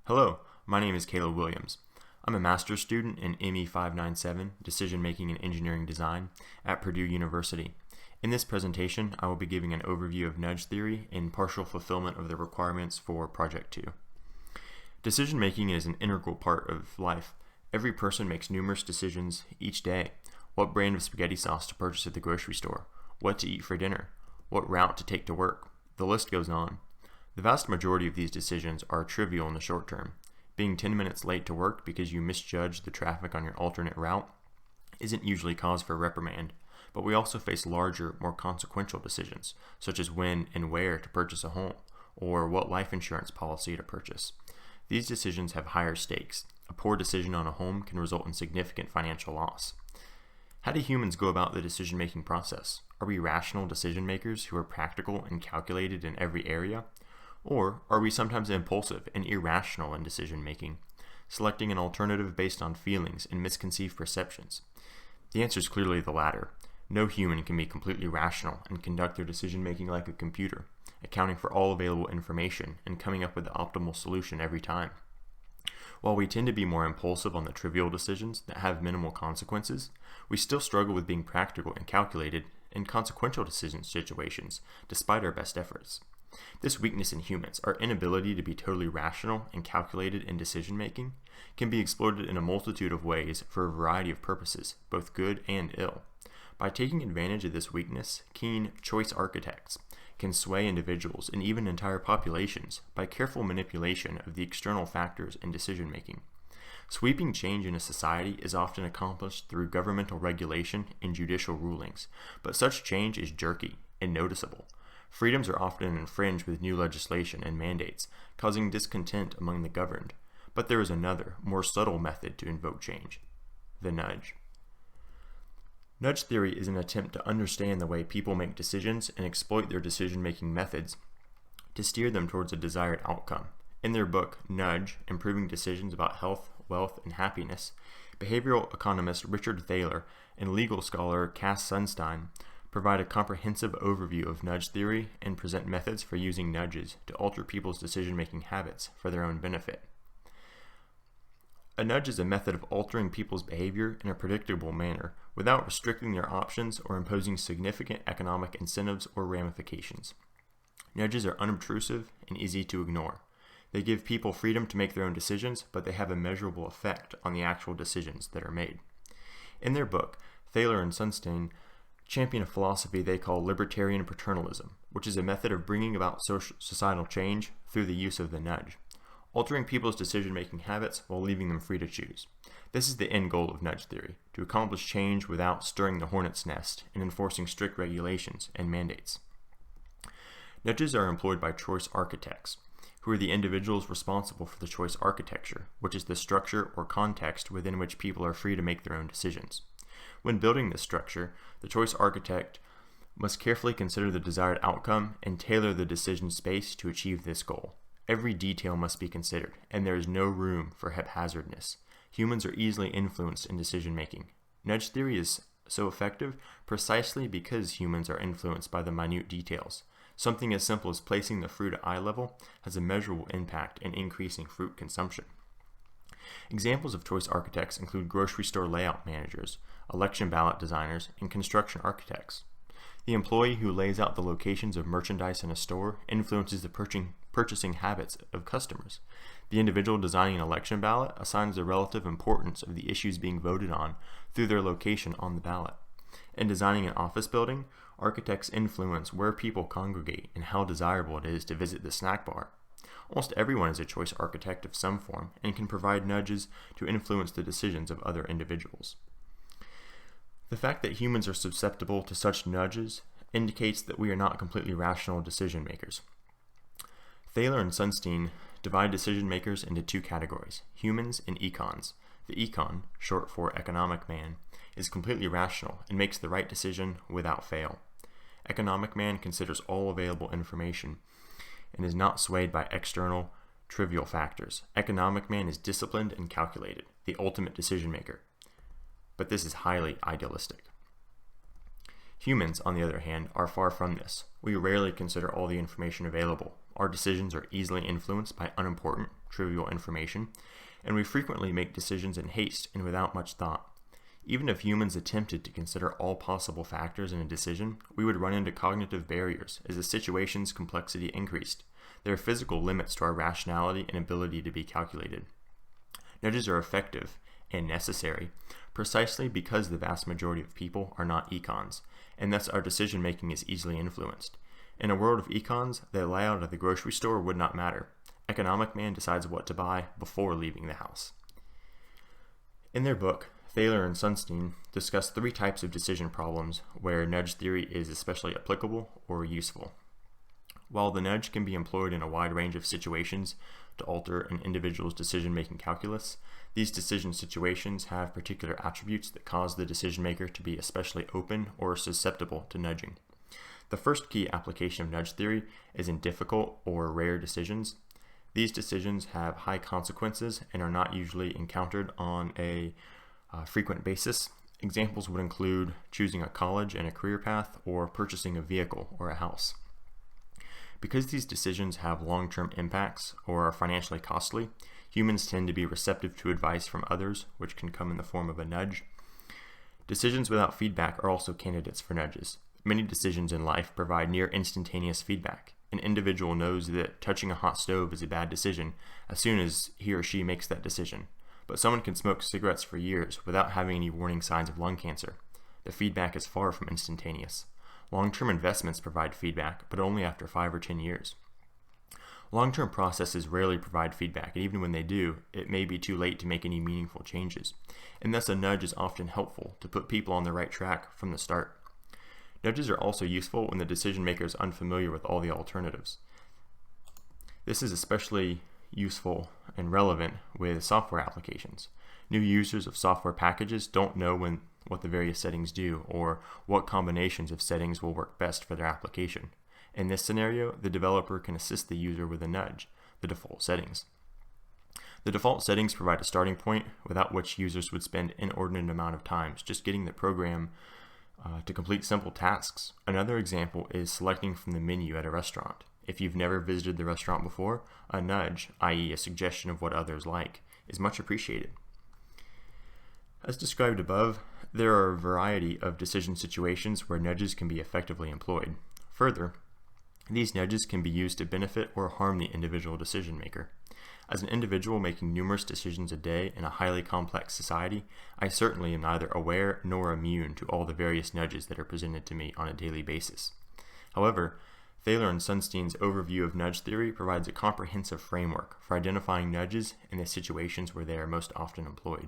Hello, my name is Caleb Williams. I'm a master's student in ME 597, Decision Making and Engineering Design, at Purdue University. In this presentation, I will be giving an overview of nudge theory and partial fulfillment of the requirements for Project 2. Decision making is an integral part of life. Every person makes numerous decisions each day. What brand of spaghetti sauce to purchase at the grocery store, what to eat for dinner, what route to take to work. The list goes on. The vast majority of these decisions are trivial in the short term. Being 10 minutes late to work because you misjudged the traffic on your alternate route isn't usually cause for reprimand, but we also face larger, more consequential decisions, such as when and where to purchase a home, or what life insurance policy to purchase. These decisions have higher stakes. A poor decision on a home can result in significant financial loss. How do humans go about the decision-making process? Are we rational decision makers who are practical and calculated in every area? Or are we sometimes impulsive and irrational in decision making, selecting an alternative based on feelings and misconceived perceptions? The answer is clearly the latter. No human can be completely rational and conduct their decision making like a computer, accounting for all available information and coming up with the optimal solution every time. While we tend to be more impulsive on the trivial decisions that have minimal consequences, we still struggle with being practical and calculated in consequential decision situations, despite our best efforts. This weakness in humans, our inability to be totally rational and calculated in decision making, can be exploited in a multitude of ways for a variety of purposes, both good and ill. By taking advantage of this weakness, keen choice architects can sway individuals and even entire populations by careful manipulation of the external factors in decision making. Sweeping change in a society is often accomplished through governmental regulation and judicial rulings, but such change is jerky and noticeable. Freedoms are often infringed with new legislation and mandates, causing discontent among the governed. But there is another, more subtle method to invoke change: the nudge. Nudge theory is an attempt to understand the way people make decisions and exploit their decision-making methods to steer them towards a desired outcome. In their book, Nudge: Improving Decisions About Health, Wealth, and Happiness, behavioral economist Richard Thaler and legal scholar Cass Sunstein provide a comprehensive overview of nudge theory and present methods for using nudges to alter people's decision-making habits for their own benefit. A nudge is a method of altering people's behavior in a predictable manner without restricting their options or imposing significant economic incentives or ramifications. Nudges are unobtrusive and easy to ignore. They give people freedom to make their own decisions, but they have a measurable effect on the actual decisions that are made. In their book, Thaler and Sunstein champion a philosophy they call libertarian paternalism, which is a method of bringing about societal change through the use of the nudge, altering people's decision-making habits while leaving them free to choose. This is the end goal of nudge theory, to accomplish change without stirring the hornet's nest and enforcing strict regulations and mandates. Nudges are employed by choice architects, who are the individuals responsible for the choice architecture, which is the structure or context within which people are free to make their own decisions. When building this structure, the choice architect must carefully consider the desired outcome and tailor the decision space to achieve this goal. Every detail must be considered, and there is no room for haphazardness. Humans are easily influenced in decision making. Nudge theory is so effective precisely because humans are influenced by the minute details. Something as simple as placing the fruit at eye level has a measurable impact in increasing fruit consumption. Examples of choice architects include grocery store layout managers, election ballot designers, and construction architects. The employee who lays out the locations of merchandise in a store influences the purchasing habits of customers. The individual designing an election ballot assigns the relative importance of the issues being voted on through their location on the ballot. In designing an office building, architects influence where people congregate and how desirable it is to visit the snack bar. Almost everyone is a choice architect of some form and can provide nudges to influence the decisions of other individuals. The fact that humans are susceptible to such nudges indicates that we are not completely rational decision makers. Thaler and Sunstein divide decision makers into two categories: humans and econs. The econ, short for economic man, is completely rational and makes the right decision without fail. Economic man considers all available information and is not swayed by external, trivial factors. Economic man is disciplined and calculated, the ultimate decision maker. But this is highly idealistic. Humans, on the other hand, are far from this. We rarely consider all the information available. Our decisions are easily influenced by unimportant, trivial information, and we frequently make decisions in haste and without much thought. Even if humans attempted to consider all possible factors in a decision, we would run into cognitive barriers as the situation's complexity increased. There are physical limits to our rationality and ability to be calculated. Nudges are effective and necessary precisely because the vast majority of people are not econs, and thus our decision making is easily influenced. In a world of econs, the layout of the grocery store would not matter. Economic man decides what to buy before leaving the house. In their book, Thaler and Sunstein discuss 3 types of decision problems where nudge theory is especially applicable or useful. While the nudge can be employed in a wide range of situations to alter an individual's decision-making calculus, these decision situations have particular attributes that cause the decision maker to be especially open or susceptible to nudging. The first key application of nudge theory is in difficult or rare decisions. These decisions have high consequences and are not usually encountered on a frequent basis. Examples would include choosing a college and a career path or purchasing a vehicle or a house. Because these decisions have long-term impacts or are financially costly, humans tend to be receptive to advice from others, which can come in the form of a nudge. Decisions without feedback are also candidates for nudges. Many decisions in life provide near instantaneous feedback. An individual knows that touching a hot stove is a bad decision as soon as he or she makes that decision. But someone can smoke cigarettes for years without having any warning signs of lung cancer. The feedback is far from instantaneous. Long-term investments provide feedback, but only after 5 or 10 years. Long-term processes rarely provide feedback, and even when they do, it may be too late to make any meaningful changes. And thus a nudge is often helpful to put people on the right track from the start. Nudges are also useful when the decision maker is unfamiliar with all the alternatives. This is especially useful and relevant with software applications. New users of software packages don't know what the various settings do or what combinations of settings will work best for their application. In this scenario, the developer can assist the user with a nudge, the default settings. The default settings provide a starting point without which users would spend inordinate amount of time just getting the program to complete simple tasks. Another example is selecting from the menu at a restaurant. If you've never visited the restaurant before, a nudge, i.e. a suggestion of what others like, is much appreciated. As described above, there are a variety of decision situations where nudges can be effectively employed. Further, these nudges can be used to benefit or harm the individual decision maker. As an individual making numerous decisions a day in a highly complex society, I certainly am neither aware nor immune to all the various nudges that are presented to me on a daily basis. However, Thaler and Sunstein's overview of nudge theory provides a comprehensive framework for identifying nudges in the situations where they are most often employed.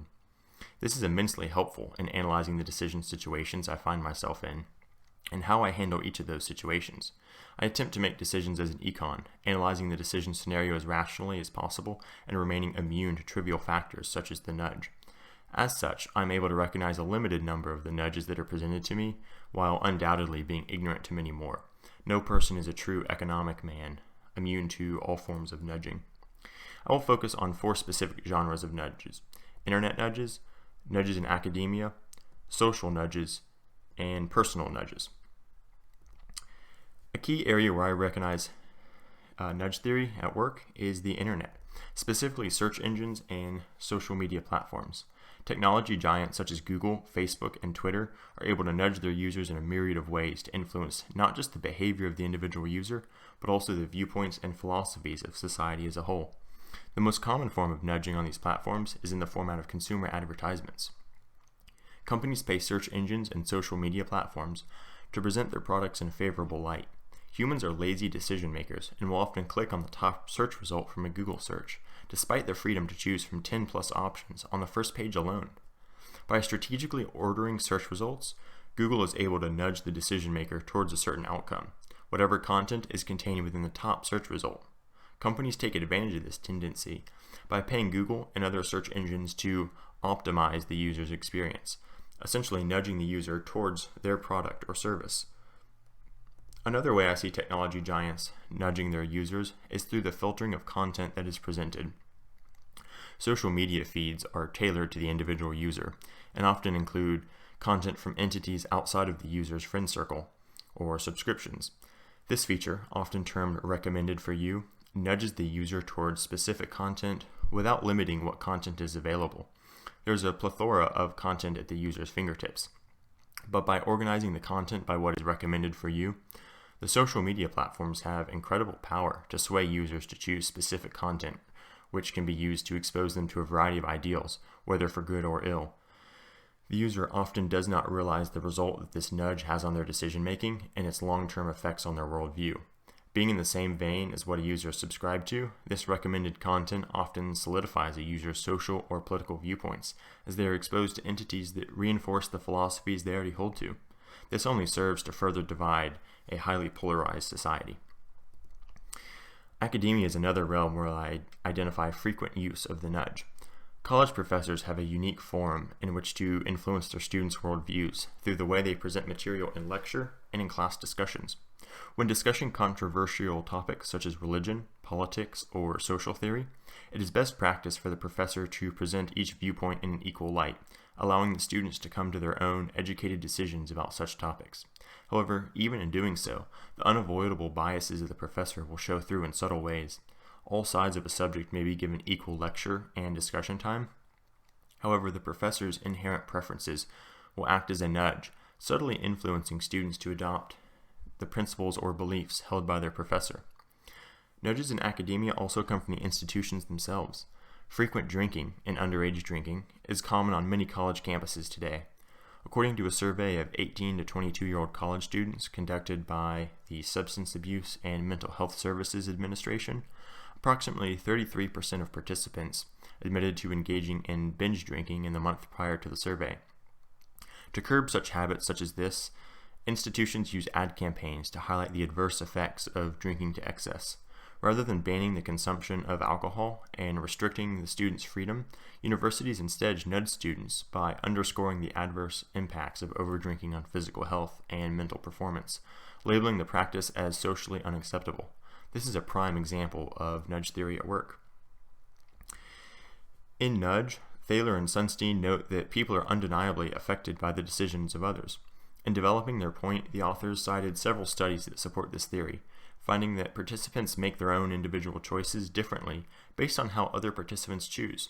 This is immensely helpful in analyzing the decision situations I find myself in and how I handle each of those situations. I attempt to make decisions as an econ, analyzing the decision scenario as rationally as possible and remaining immune to trivial factors such as the nudge. As such, I'm able to recognize a limited number of the nudges that are presented to me, while undoubtedly being ignorant to many more. No person is a true economic man, immune to all forms of nudging. I will focus on 4 specific genres of nudges: internet nudges, nudges in academia, social nudges, and personal nudges. A key area where I recognize nudge theory at work is the internet, specifically search engines and social media platforms. Technology giants such as Google, Facebook, and Twitter are able to nudge their users in a myriad of ways to influence not just the behavior of the individual user, but also the viewpoints and philosophies of society as a whole. The most common form of nudging on these platforms is in the format of consumer advertisements. Companies pay search engines and social media platforms to present their products in a favorable light. Humans are lazy decision makers and will often click on the top search result from a Google search, despite their freedom to choose from 10 plus options on the first page alone. By strategically ordering search results, Google is able to nudge the decision maker towards a certain outcome, whatever content is contained within the top search result. Companies take advantage of this tendency by paying Google and other search engines to optimize the user's experience, essentially nudging the user towards their product or service. Another way I see technology giants nudging their users is through the filtering of content that is presented. Social media feeds are tailored to the individual user and often include content from entities outside of the user's friend circle or subscriptions. This feature, often termed recommended for you, nudges the user towards specific content without limiting what content is available. There's a plethora of content at the user's fingertips. But by organizing the content by what is recommended for you, the social media platforms have incredible power to sway users to choose specific content, which can be used to expose them to a variety of ideals, whether for good or ill. The user often does not realize the result that this nudge has on their decision making and its long-term effects on their worldview. Being in the same vein as what a user is subscribed to, this recommended content often solidifies a user's social or political viewpoints, as they are exposed to entities that reinforce the philosophies they already hold to. This only serves to further divide a highly polarized society. Academia is another realm where I identify frequent use of the nudge. College professors have a unique forum in which to influence their students' worldviews through the way they present material in lecture and in class discussions. When discussing controversial topics such as religion, politics, or social theory, it is best practice for the professor to present each viewpoint in an equal light, allowing the students to come to their own educated decisions about such topics. However, even in doing so, the unavoidable biases of the professor will show through in subtle ways. All sides of a subject may be given equal lecture and discussion time. However, the professor's inherent preferences will act as a nudge, subtly influencing students to adopt the principles or beliefs held by their professor. Nudges in academia also come from the institutions themselves. Frequent drinking and underage drinking is common on many college campuses today. According to a survey of 18 to 22-year-old college students conducted by the Substance Abuse and Mental Health Services Administration, approximately 33% of participants admitted to engaging in binge drinking in the month prior to the survey. To curb such habits such as this, institutions use ad campaigns to highlight the adverse effects of drinking to excess. Rather than banning the consumption of alcohol and restricting the students' freedom, universities instead nudge students by underscoring the adverse impacts of overdrinking on physical health and mental performance, labeling the practice as socially unacceptable. This is a prime example of nudge theory at work. In Nudge, Thaler and Sunstein note that people are undeniably affected by the decisions of others. In developing their point, the authors cited several studies that support this theory, finding that participants make their own individual choices differently based on how other participants choose.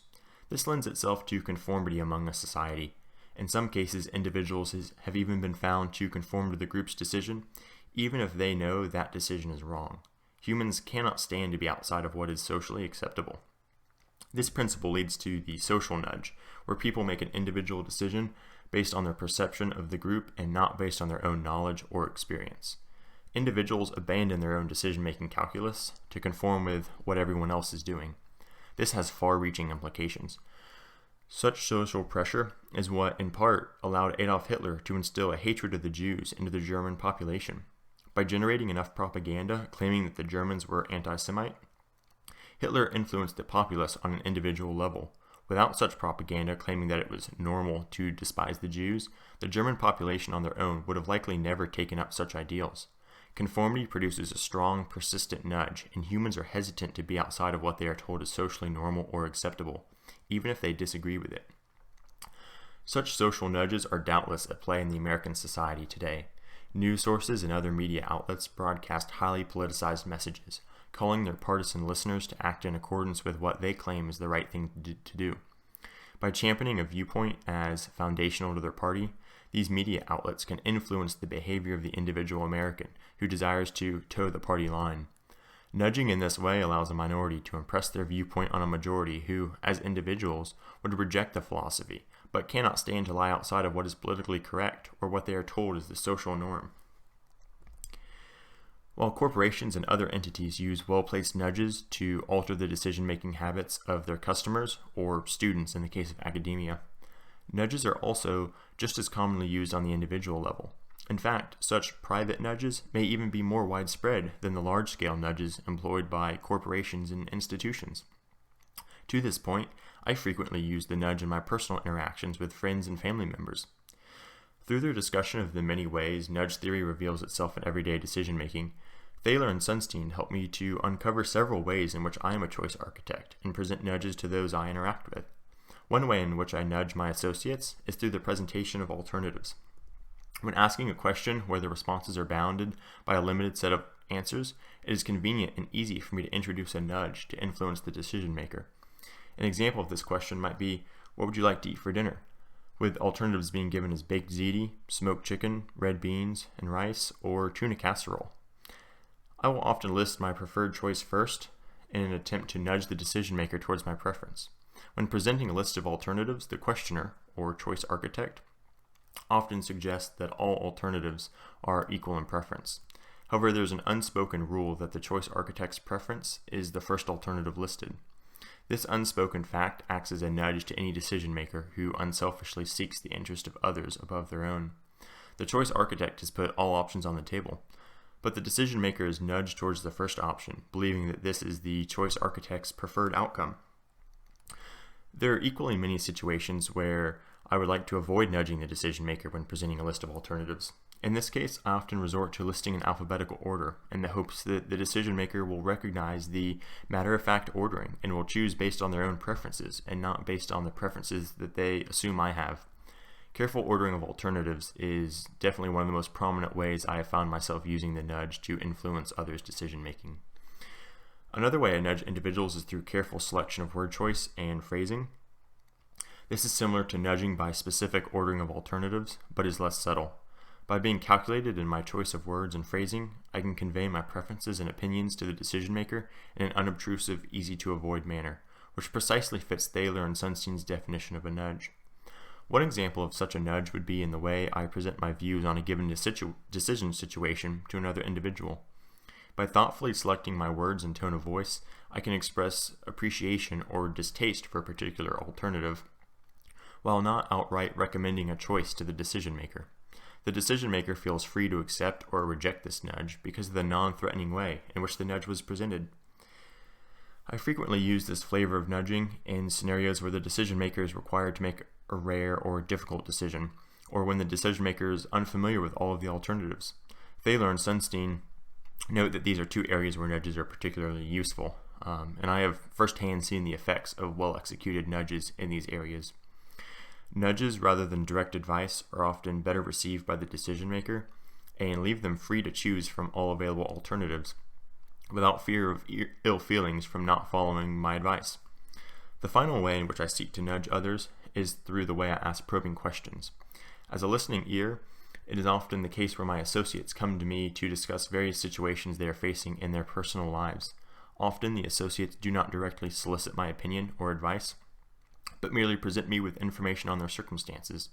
This lends itself to conformity among a society. In some cases, individuals have even been found to conform to the group's decision, even if they know that decision is wrong. Humans cannot stand to be outside of what is socially acceptable. This principle leads to the social nudge, where people make an individual decision based on their perception of the group and not based on their own knowledge or experience. Individuals abandon their own decision-making calculus to conform with what everyone else is doing. This has far-reaching implications. Such social pressure is what, in part, allowed Adolf Hitler to instill a hatred of the Jews into the German population. By generating enough propaganda claiming that the Germans were anti-Semite, Hitler influenced the populace on an individual level. Without such propaganda claiming that it was normal to despise the Jews, the German population on their own would have likely never taken up such ideals. Conformity produces a strong, persistent nudge, and humans are hesitant to be outside of what they are told is socially normal or acceptable, even if they disagree with it. Such social nudges are doubtless at play in the American society today. News sources and other media outlets broadcast highly politicized messages, calling their partisan listeners to act in accordance with what they claim is the right thing to do. By championing a viewpoint as foundational to their party, these media outlets can influence the behavior of the individual American who desires to toe the party line. Nudging in this way allows a minority to impress their viewpoint on a majority who, as individuals, would reject the philosophy, but cannot stand to lie outside of what is politically correct or what they are told is the social norm. While corporations and other entities use well-placed nudges to alter the decision-making habits of their customers or students in the case of academia, nudges are also just as commonly used on the individual level. In fact, such private nudges may even be more widespread than the large-scale nudges employed by corporations and institutions. To this point, I frequently use the nudge in my personal interactions with friends and family members. Through their discussion of the many ways nudge theory reveals itself in everyday decision-making, Thaler and Sunstein helped me to uncover several ways in which I am a choice architect and present nudges to those I interact with. One way in which I nudge my associates is through the presentation of alternatives. When asking a question where the responses are bounded by a limited set of answers, it is convenient and easy for me to introduce a nudge to influence the decision maker. An example of this question might be, what would you like to eat for dinner? With alternatives being given as baked ziti, smoked chicken, red beans, and rice, or tuna casserole. I will often list my preferred choice first in an attempt to nudge the decision maker towards my preference. When presenting a list of alternatives, the questioner, or choice architect, often suggests that all alternatives are equal in preference. However, there's an unspoken rule that the choice architect's preference is the first alternative listed. This unspoken fact acts as a nudge to any decision maker who unselfishly seeks the interest of others above their own. The choice architect has put all options on the table, but the decision maker is nudged towards the first option, believing that this is the choice architect's preferred outcome. There are equally many situations where I would like to avoid nudging the decision maker when presenting a list of alternatives. In this case, I often resort to listing in alphabetical order in the hopes that the decision maker will recognize the matter-of-fact ordering and will choose based on their own preferences and not based on the preferences that they assume I have. Careful ordering of alternatives is definitely one of the most prominent ways I have found myself using the nudge to influence others' decision making. Another way I nudge individuals is through careful selection of word choice and phrasing. This is similar to nudging by specific ordering of alternatives, but is less subtle. By being calculated in my choice of words and phrasing, I can convey my preferences and opinions to the decision maker in an unobtrusive, easy-to-avoid manner, which precisely fits Thaler and Sunstein's definition of a nudge. One example of such a nudge would be in the way I present my views on a given decision situation to another individual. By thoughtfully selecting my words and tone of voice, I can express appreciation or distaste for a particular alternative, while not outright recommending a choice to the decision maker. The decision maker feels free to accept or reject this nudge because of the non-threatening way in which the nudge was presented. I frequently use this flavor of nudging in scenarios where the decision maker is required to make a rare or difficult decision, or when the decision maker is unfamiliar with all of the alternatives. Thaler and Sunstein note that these are two areas where nudges are particularly useful, and I have firsthand seen the effects of well-executed nudges in these areas. Nudges, rather than direct advice, are often better received by the decision maker and leave them free to choose from all available alternatives without fear of ill feelings from not following my advice. The final way in which I seek to nudge others is through the way I ask probing questions. As a listening ear, it is often the case where my associates come to me to discuss various situations they are facing in their personal lives. Often the associates do not directly solicit my opinion or advice, but merely present me with information on their circumstances.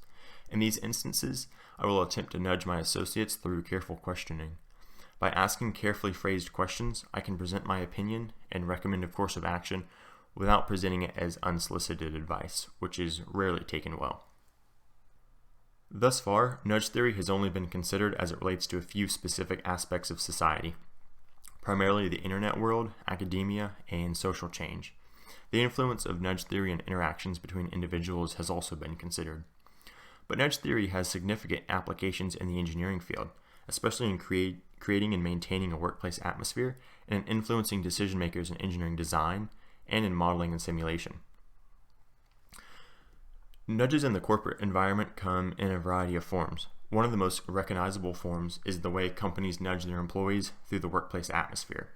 In these instances, I will attempt to nudge my associates through careful questioning. By asking carefully phrased questions, I can present my opinion and recommend a course of action without presenting it as unsolicited advice, which is rarely taken well. Thus far, nudge theory has only been considered as it relates to a few specific aspects of society, primarily the internet world, academia, and social change. The influence of nudge theory and interactions between individuals has also been considered. But nudge theory has significant applications in the engineering field, especially in creating and maintaining a workplace atmosphere and in influencing decision makers in engineering design and in modeling and simulation. Nudges in the corporate environment come in a variety of forms. One of the most recognizable forms is the way companies nudge their employees through the workplace atmosphere.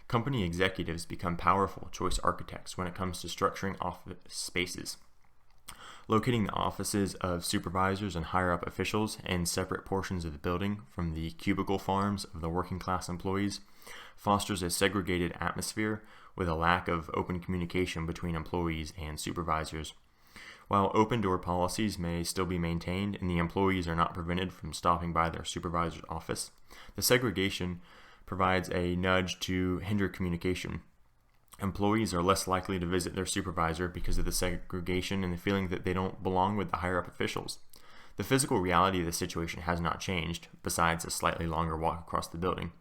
Company executives become powerful choice architects when it comes to structuring office spaces. Locating the offices of supervisors and higher-up officials in separate portions of the building from the cubicle farms of the working-class employees fosters a segregated atmosphere with a lack of open communication between employees and supervisors. While open-door policies may still be maintained and the employees are not prevented from stopping by their supervisor's office, the segregation provides a nudge to hinder communication. Employees are less likely to visit their supervisor because of the segregation and the feeling that they don't belong with the higher-up officials. The physical reality of the situation has not changed, besides a slightly longer walk across the building.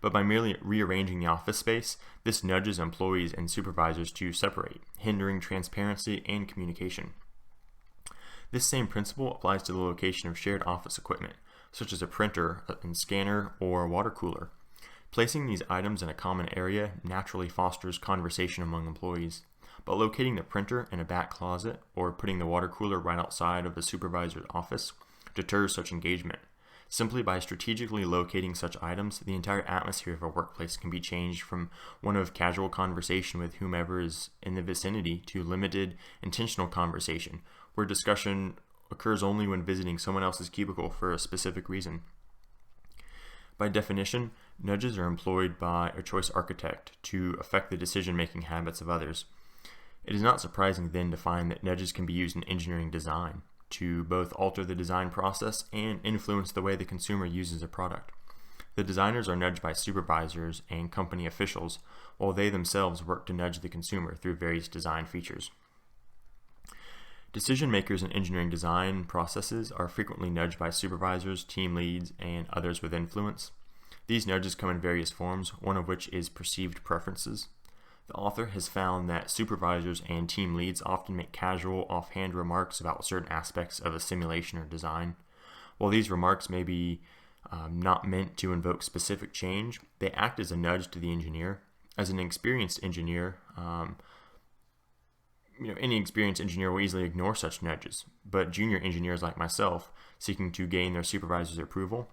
But by merely rearranging the office space, this nudges employees and supervisors to separate, hindering transparency and communication. This same principle applies to the location of shared office equipment, such as a printer and scanner or a water cooler. Placing these items in a common area naturally fosters conversation among employees, but locating the printer in a back closet or putting the water cooler right outside of the supervisor's office deters such engagement. Simply by strategically locating such items, the entire atmosphere of a workplace can be changed from one of casual conversation with whomever is in the vicinity to limited, intentional conversation, where discussion occurs only when visiting someone else's cubicle for a specific reason. By definition, nudges are employed by a choice architect to affect the decision-making habits of others. It is not surprising then to find that nudges can be used in engineering design to both alter the design process and influence the way the consumer uses a product. The designers are nudged by supervisors and company officials, while they themselves work to nudge the consumer through various design features. Decision makers in engineering design processes are frequently nudged by supervisors, team leads, and others with influence. These nudges come in various forms, one of which is perceived preferences. The author has found that supervisors and team leads often make casual, offhand remarks about certain aspects of a simulation or design. While these remarks may be not meant to invoke specific change, they act as a nudge to the engineer. As an experienced engineer, any experienced engineer will easily ignore such nudges, but junior engineers like myself, seeking to gain their supervisor's approval,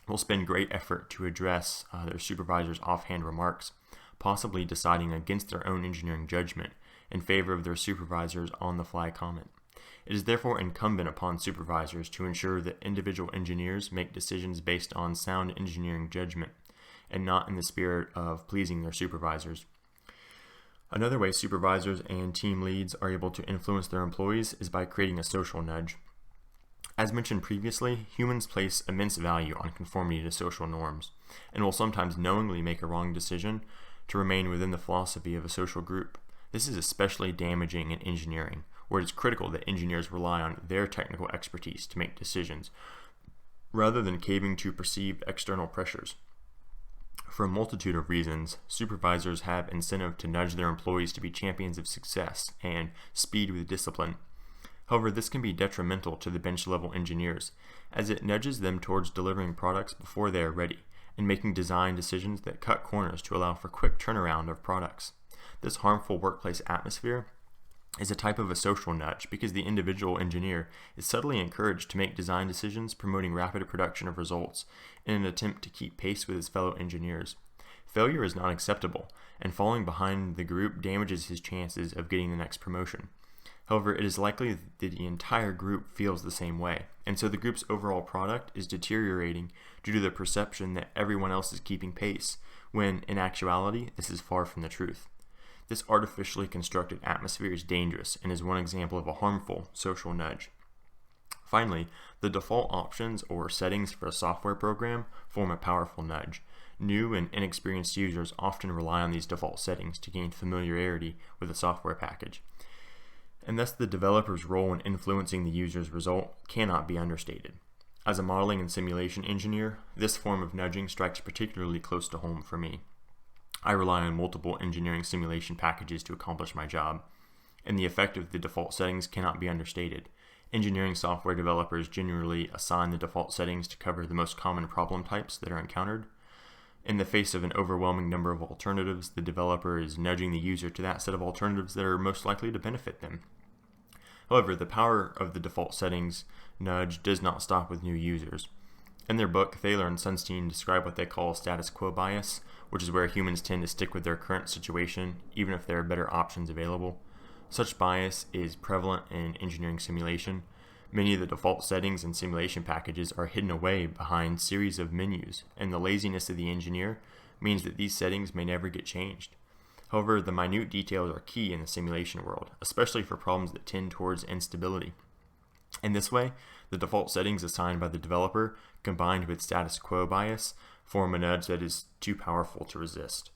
will spend great effort to address their supervisor's offhand remarks, possibly deciding against their own engineering judgment in favor of their supervisor's on-the-fly comment. It is therefore incumbent upon supervisors to ensure that individual engineers make decisions based on sound engineering judgment and not in the spirit of pleasing their supervisors. Another way supervisors and team leads are able to influence their employees is by creating a social nudge. As mentioned previously, humans place immense value on conformity to social norms and will sometimes knowingly make a wrong decision to remain within the philosophy of a social group. This is especially damaging in engineering, where it is critical that engineers rely on their technical expertise to make decisions, rather than caving to perceived external pressures. For a multitude of reasons, supervisors have incentive to nudge their employees to be champions of success and speed with discipline. However, this can be detrimental to the bench-level engineers, as it nudges them towards delivering products before they are ready, and making design decisions that cut corners to allow for quick turnaround of products. This harmful workplace atmosphere is a type of a social nudge because the individual engineer is subtly encouraged to make design decisions promoting rapid production of results in an attempt to keep pace with his fellow engineers. Failure is not acceptable, and falling behind the group damages his chances of getting the next promotion. However, it is likely that the entire group feels the same way, and so the group's overall product is deteriorating due to the perception that everyone else is keeping pace, when, in actuality, this is far from the truth. This artificially constructed atmosphere is dangerous and is one example of a harmful social nudge. Finally, the default options or settings for a software program form a powerful nudge. New and inexperienced users often rely on these default settings to gain familiarity with a software package, and thus the developer's role in influencing the user's result cannot be understated. As a modeling and simulation engineer, this form of nudging strikes particularly close to home for me. I rely on multiple engineering simulation packages to accomplish my job, and the effect of the default settings cannot be understated. Engineering software developers generally assign the default settings to cover the most common problem types that are encountered. In the face of an overwhelming number of alternatives, the developer is nudging the user to that set of alternatives that are most likely to benefit them. However, the power of the default settings nudge does not stop with new users. In their book, Thaler and Sunstein describe what they call status quo bias, which is where humans tend to stick with their current situation, even if there are better options available. Such bias is prevalent in engineering simulation. Many of the default settings in simulation packages are hidden away behind series of menus, and the laziness of the engineer means that these settings may never get changed. However, the minute details are key in the simulation world, especially for problems that tend towards instability. In this way, the default settings assigned by the developer, combined with status quo bias, form a nudge that is too powerful to resist.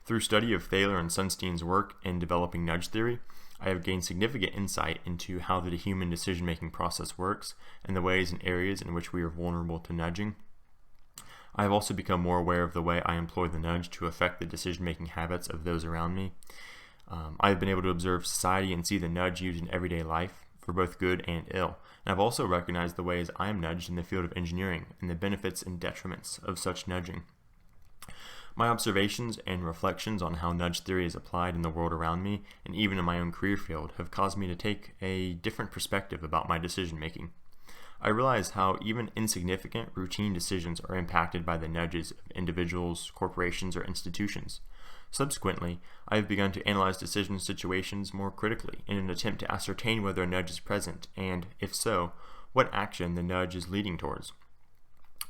Through study of Thaler and Sunstein's work in developing nudge theory, I have gained significant insight into how the human decision-making process works and the ways and areas in which we are vulnerable to nudging. I have also become more aware of the way I employ the nudge to affect the decision-making habits of those around me. I have been able to observe society and see the nudge used in everyday life for both good and ill, and I've also recognized the ways I am nudged in the field of engineering and the benefits and detriments of such nudging. My observations and reflections on how nudge theory is applied in the world around me, and even in my own career field, have caused me to take a different perspective about my decision making. I realized how even insignificant routine decisions are impacted by the nudges of individuals, corporations, or institutions. Subsequently, I have begun to analyze decision situations more critically in an attempt to ascertain whether a nudge is present and, if so, what action the nudge is leading towards.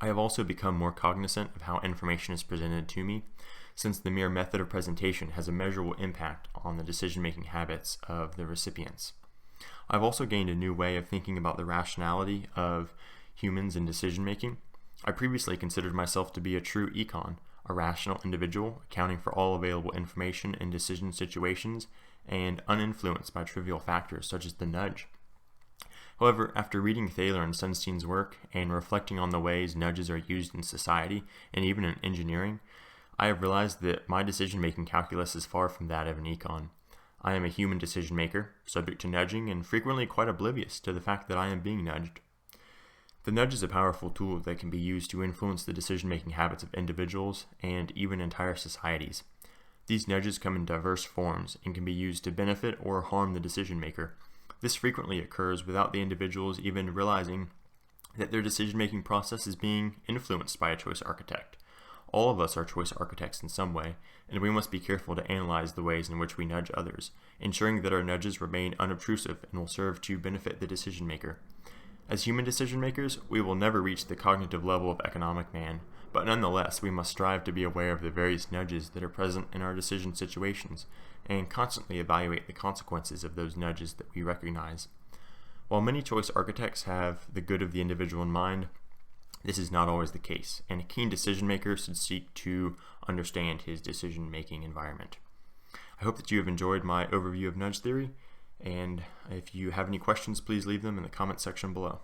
I have also become more cognizant of how information is presented to me, since the mere method of presentation has a measurable impact on the decision-making habits of the recipients. I've also gained a new way of thinking about the rationality of humans in decision-making. I previously considered myself to be a true econ, a rational individual accounting for all available information in decision situations and uninfluenced by trivial factors such as the nudge. However, after reading Thaler and Sunstein's work and reflecting on the ways nudges are used in society and even in engineering, I have realized that my decision-making calculus is far from that of an econ. I am a human decision maker, subject to nudging, and frequently quite oblivious to the fact that I am being nudged. The nudge is a powerful tool that can be used to influence the decision-making habits of individuals and even entire societies. These nudges come in diverse forms and can be used to benefit or harm the decision maker. This frequently occurs without the individuals even realizing that their decision-making process is being influenced by a choice architect. All of us are choice architects in some way, and we must be careful to analyze the ways in which we nudge others, ensuring that our nudges remain unobtrusive and will serve to benefit the decision maker. As human decision makers, we will never reach the cognitive level of economic man, but nonetheless we must strive to be aware of the various nudges that are present in our decision situations, and constantly evaluate the consequences of those nudges that we recognize. While many choice architects have the good of the individual in mind, this is not always the case, and a keen decision maker should seek to understand his decision-making environment. I hope that you have enjoyed my overview of nudge theory, and if you have any questions, please leave them in the comment section below.